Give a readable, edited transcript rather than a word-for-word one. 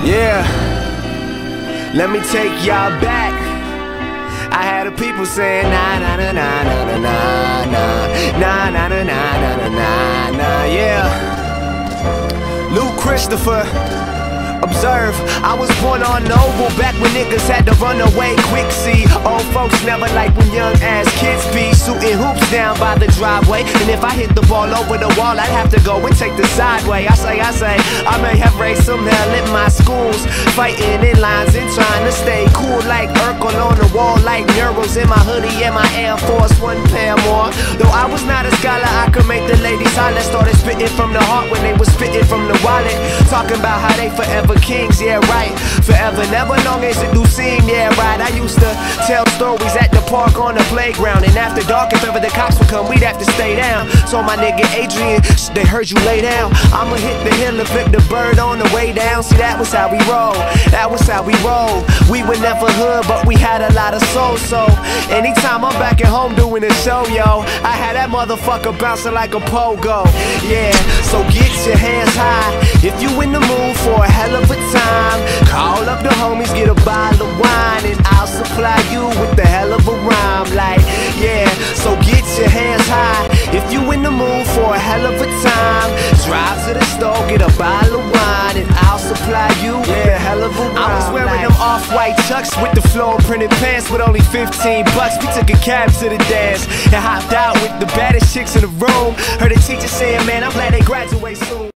Yeah, let me take y'all back. I had the people saying na na na na na na na na na na na na na na na. Yeah, Luke Christopher. Observe, I was born on Noble back when niggas had to run away quick. See, old folks never like when young ass kids be shooting hoops down by the driveway. And if I hit the ball over the wall, I'd have to go and take the sideway. I say, I may have raised some hell in my schools, fighting in lines and trying to stay cool like Urkel on the wall, like murals in my hoodie and my Air Force One pair more. Though I was not a scholar, I could make the ladies holler. Started spitting from the heart when they was spitting from the wallet, talking about how they forever kings, yeah right. Forever, never long as it do seem, yeah right. I used to tell stories at the park on the playground, and after dark, if ever the cops would come, we'd have to stay down. So my nigga Adrian, they heard you lay down, I'ma hit the hill and flip the bird on the way down. See, that was how we roll, that was how we roll. We were never hood, but we had a lot of soul. So anytime I'm back at home doing a show, yo, I had that motherfucker bouncing like a pogo. Yeah, so get your hands high if you in the mood for a hell of a time. Call up the homies, get a bottle of wine, and I'll supply you with the hell of a rhyme. Like, yeah, so get your hands high if you in the mood for a hell of a time. Drive to the store, get a bottle of wine, and I'll supply you with the hell of a rhyme. I was wearing them off-white chucks with the floor printed pants with only 15 bucks. We took a cab to the dance and hopped out with the baddest chicks in the room. Heard the teacher saying, man, I'm glad they graduate soon.